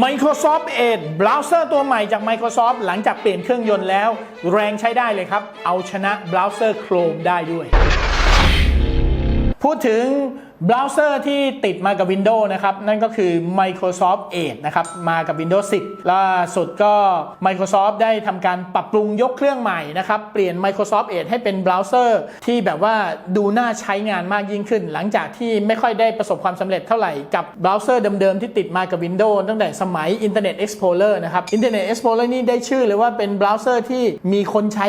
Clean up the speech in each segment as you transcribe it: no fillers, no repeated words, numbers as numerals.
Microsoft Edge เบราว์เซอร์ตัวใหม่จาก Microsoft หลังจากเปลี่ยนเครื่องยนต์แล้วแรงใช้ได้เลยครับเอาชนะเบราว์เซอร์ Chrome ได้ด้วยพูดถึงเบราว์เซอร์ที่ติดมากับ Windows นะครับนั่นก็คือ Microsoft Edge นะครับมากับ Windows 10 ล่าสุดก็ Microsoft ได้ทำการปรับปรุงยกเครื่องใหม่นะครับเปลี่ยน Microsoft Edge ให้เป็นเบราว์เซอร์ที่แบบว่าดูน่าใช้งานมากยิ่งขึ้นหลังจากที่ไม่ค่อยได้ประสบความสำเร็จเท่าไหร่กับเบราว์เซอร์เดิมๆที่ติดมากับ Windows ตั้งแต่สมัย Internet Explorer นะครับ Internet Explorer นี่ได้ชื่อเลยว่าเป็นเบราว์เซอร์ที่มีคนใช้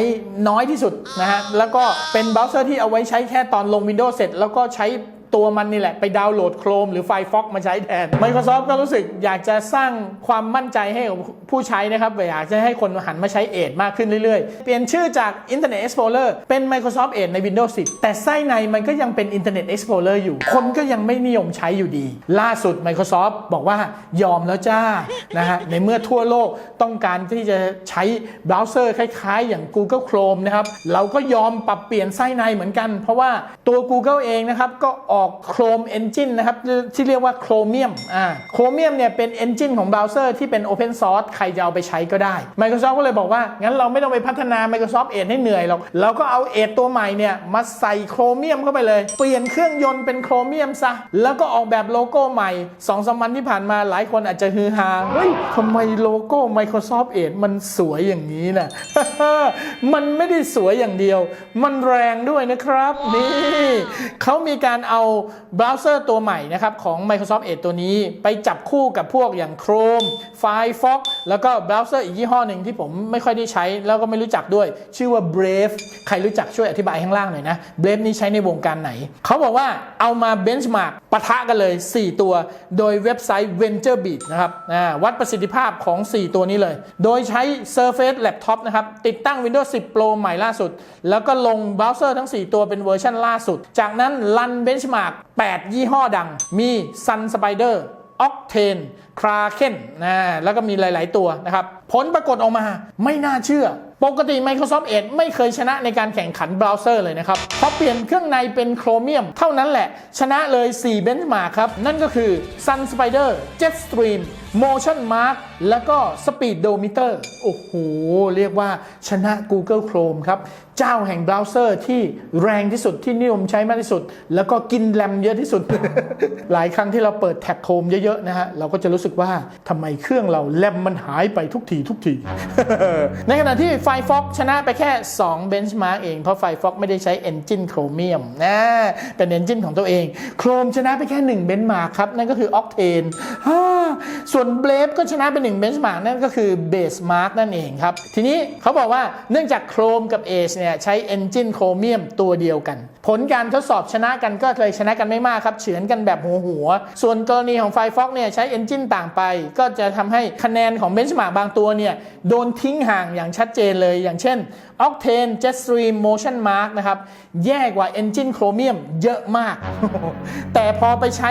น้อยที่สุดนะฮะแล้วก็เป็นเบราว์เซอร์ที่เอาไว้ใช้แค่ตอนลง Windows เสร็จแล้วก็ใช้ตัวมันนี่แหละไปดาวน์โหลด Chrome หรือ Firefox มาใช้แทน Microsoft ก็รู้สึกอยากจะสร้างความมั่นใจให้กับผู้ใช้นะครับอยากจะให้คนหันมาใช้ Edge มากขึ้นเรื่อยๆเปลี่ยนชื่อจาก Internet Explorer เป็น Microsoft Edge ใน Windows 10 แต่ไส้ในมันก็ยังเป็น Internet Explorer อยู่คนก็ยังไม่นิยมใช้อยู่ดีล่าสุด Microsoft บอกว่ายอมแล้วจ้านะฮะในเมื่อทั่วโลกต้องการที่จะใช้เบราว์เซอร์คล้ายๆอย่าง Google Chrome นะครับเราก็ยอมปรับเปลี่ยนไส้ในเหมือนกันเพราะว่าตัว Google เองนะครับก็ออก Chrome Engine นะครับที่เรียกว่า Chromium Chromium เนี่ยเป็น Engine ของเบราว์เซอร์ที่เป็น Open Source ใครจะเอาไปใช้ก็ได้ Microsoft ก็เลยบอกว่างั้นเราไม่ต้องไปพัฒนา Microsoft Edge ให้เหนื่อยหรอกเราก็เอา Edge ตัวใหม่เนี่ยมาใส่ Chromium เข้าไปเลยเปลี่ยนเครื่องยนต์เป็น Chromium ซะแล้วก็ออกแบบโลโก้ใหม่ 2-3 วันที่ผ่านมาหลายคนอาจจะฮือฮาเฮ้ยทำไมโลโก้ Microsoft Edge มันสวยอย่างนี้น่ะ มันไม่ได้สวยอย่างเดียวมันแรงด้วยนะครับนี่เขามีการเอาเบราว์เซอร์ตัวใหม่นะครับของ Microsoft Edge ตัวนี้ไปจับคู่กับพวกอย่าง Chrome Firefox แล้วก็เบราว์เซอร์อีกยี่ห้อหนึ่งที่ผมไม่ค่อยได้ใช้แล้วก็ไม่รู้จักด้วยชื่อว่า Brave ใครรู้จักช่วยอธิบายข้างล่างหน่อยนะ Brave นี่ใช้ในวงการไหนเขาบอกว่าเอามาเบนช์มาร์กปะทะกันเลย4ตัวโดยเว็บไซต์ VentureBeat นะครับวัดประสิทธิภาพของ4ตัวนี้เลยโดยใช้ Surface Laptop นะครับติดตั้ง Windows 10 Pro ใหม่ล่าสุดแล้วก็ลงเบราว์เซอร์ทั้ง4ตัวเป็นเวอร์ชันล่าสุดจากนั้นรันเบนช์มาร์ก8 ยี่ห้อดังมี Sun Spider Octane Kraken แล้วก็มีหลายๆตัวนะครับผลปรากฏออกมาไม่น่าเชื่อปกติ Microsoft Edge ไม่เคยชนะในการแข่งขันเบราว์เซอร์เลยนะครับพอเปลี่ยนเครื่องในเป็น Chromium เท่านั้นแหละชนะเลย4 benchmark ครับนั่นก็คือ Sun Spider Jetstream Motion Mark แล้วก็ Speedometer โอ้โหเรียกว่าชนะ Google Chrome ครับเจ้าแห่งเบราว์เซอร์ที่แรงที่สุดที่นิยมใช้มากที่สุดแล้วก็กินแรมเยอะที่สุด หลายครั้งที่เราเปิดแท็บ Chrome เยอะๆนะฮะเราก็จะรู้สึกว่าทำไมเครื่องเราแรมมันหายไปทุกที ในขณะที่ Firefox ชนะไปแค่2 benchmark เองเพราะ Firefox ไม่ได้ใช้ Engine Chromium เป็น Engine ของตัวเอง Chrome ชนะไปแค่1 benchmark ครับนั่นก็คือ Octane ส่วน Brave ก็ชนะไป1 benchmark นั่นก็คือ Base Mark นั่นเองครับทีนี้เขาบอกว่าเนื่องจาก Chrome กับ Edge เนี่ยใช้ Engine Chromium ตัวเดียวกันผลการทดสอบชนะกันก็เลยชนะกันไม่มากครับเฉือนกันแบบหัวส่วนกรณีของ Firefox เนี่ยใช้ Engine ต่างไปก็จะทำให้คะแนนของ benchmark บางตัวเนี่ยโดนทิ้งห่างอย่างชัดเจนเลยอย่างเช่น Octane Jetstream Motion Mark นะครับแย่กว่า Engine Chromium เยอะมาก แต่พอไปใช้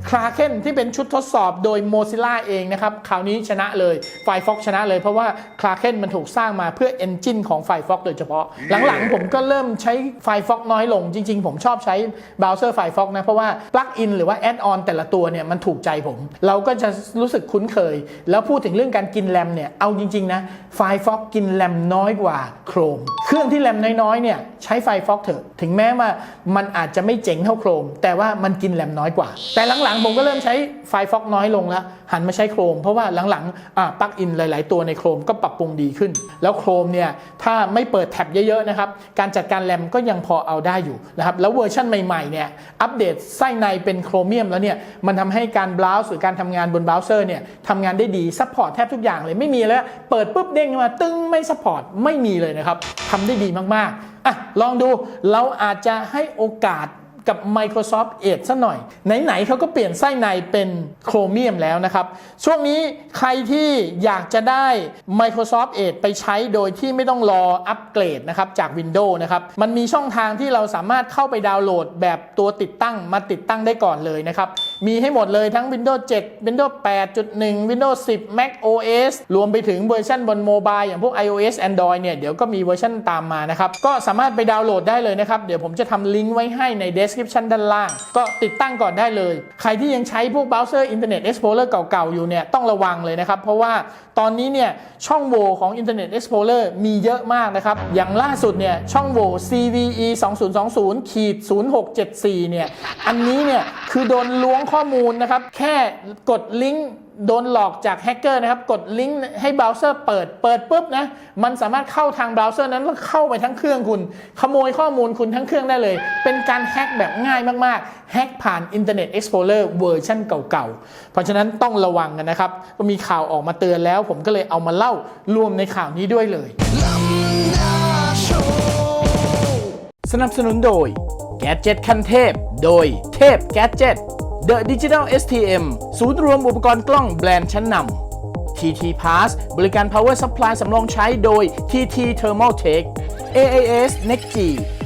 Kraken ที่เป็นชุดทดสอบโดย Mozilla เองนะครับคราวนี้ชนะเลย Firefox ชนะเลยเพราะว่า Kraken มันถูกสร้างมาเพื่อ Engine ของ Firefox โดยเฉพาะหลังๆผมก็เริ่มใช้ Firefox น้อยลงจริงๆผมชอบใช้เบราว์เซอร์ Firefox นะเพราะว่า Plugin หรือว่า Add-on แต่ละตัวเนี่ยมันถูกใจผมเราก็จะรู้สึกคุ้นเคยแล้วพูดถึงเรื่องการกินแรมเนี่ยเอาจริงๆนะ Firefox กินแรมน้อยกว่า Chrome เครื่องที่แรมน้อยๆเนี่ยใช้ Firefox เถอะถึงแม้ว่ามันอาจจะไม่เจ๋งเท่า Chrome แต่ว่ามันกินแรมน้อยกว่าแต่หลังๆผมก็เริ่มใช้ Firefox น้อยลงแล้วหันมาใช้ Chrome เพราะว่าหลังๆปลั๊กอินหลายๆตัวใน Chrome ก็ปรับปรุงดีขึ้นแล้ว Chrome เนี่ยถ้าไม่เปิดแท็บเยอะๆนะครับการจัดการแรมก็ยังพอเอาได้อยู่นะครับแล้วเวอร์ชันใหม่ๆเนี่ยอัปเดตไส้ในเป็น Chromium แล้วเนี่ยมันทำให้การเบราว์หรือการทำงานบนเบราว์เซอร์เนี่ยทำงานได้ดีซัพพอร์ตแทบทุกอย่างเลยไม่มีแล้วเปิดปุ๊บเด้งมาตึ้งไม่ซัพพอร์ตไม่มีเลยนะครับทำได้ดีมากๆลองดูเราอาจจะให้โอกาสกับ Microsoft Edge ซะหน่อยไหนๆเขาก็เปลี่ยนไส้ในเป็น Chromium แล้วนะครับช่วงนี้ใครที่อยากจะได้ Microsoft Edge ไปใช้โดยที่ไม่ต้องรออัปเกรดนะครับจาก Windows นะครับมันมีช่องทางที่เราสามารถเข้าไปดาวน์โหลดแบบตัวติดตั้งมาติดตั้งได้ก่อนเลยนะครับ มีให้หมดเลยทั้ง Windows 7 Windows 8.1 Windows 10 Mac OS รวมไปถึงเวอร์ชันบนโมบายอย่างพวก iOS Android เนี่ยเดี๋ยวก็มีเวอร์ชันตามมานะครับก็สามารถไปดาวน์โหลดได้เลยนะครับเดี๋ยวผมจะทำลิงก์ไว้ให้ใน description ด้านล่างก็ติดตั้งก่อนได้เลยใครที่ยังใช้พวกเบราว์เซอร์ Internet Explorer เก่าๆอยู่เนี่ยต้องระวังเลยนะครับเพราะว่าตอนนี้เนี่ยช่องโหว่ของ Internet Explorer มีเยอะมากนะครับอย่างล่าสุดเนี่ยช่องโหว่ CVE 2020-0674 เนี่ยอันนี้เนี่ยคือโดนล้วงข้อมูลนะครับแค่กดลิงก์โดนหลอกจากแฮกเกอร์นะครับกดลิงก์ให้เบราว์เซอร์เปิดปุ๊บนะมันสามารถเข้าทางเบราว์เซอร์นั้นแล้วเข้าไปทั้งเครื่องคุณขโมยข้อมูลคุณทั้งเครื่องได้เลยเป็นการแฮกแบบง่ายมากๆแฮกผ่าน Internet Explorer เวอร์ชันเก่าๆเพราะฉะนั้นต้องระวังกันนะครับก็มีข่าวออกมาเตือนแล้วผมก็เลยเอามาเล่ารวมในข่าวนี้ด้วยเลยสนับสนุนโดย Gadget ขั้นเทพโดยเทพ Gadget The Digital STM ศูนย์รวมอุปกรณ์กล้องแบรนด์ชั้นนำ TT Pass บริการ Power Supply สำรองใช้โดย TT Thermal Tech AAS NextG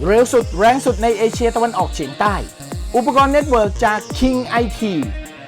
เร็วสุดแรงสุดในเอเชียตะวันออกเฉียงใต้อุปกรณ์เน็ตเวิร์กจาก King IT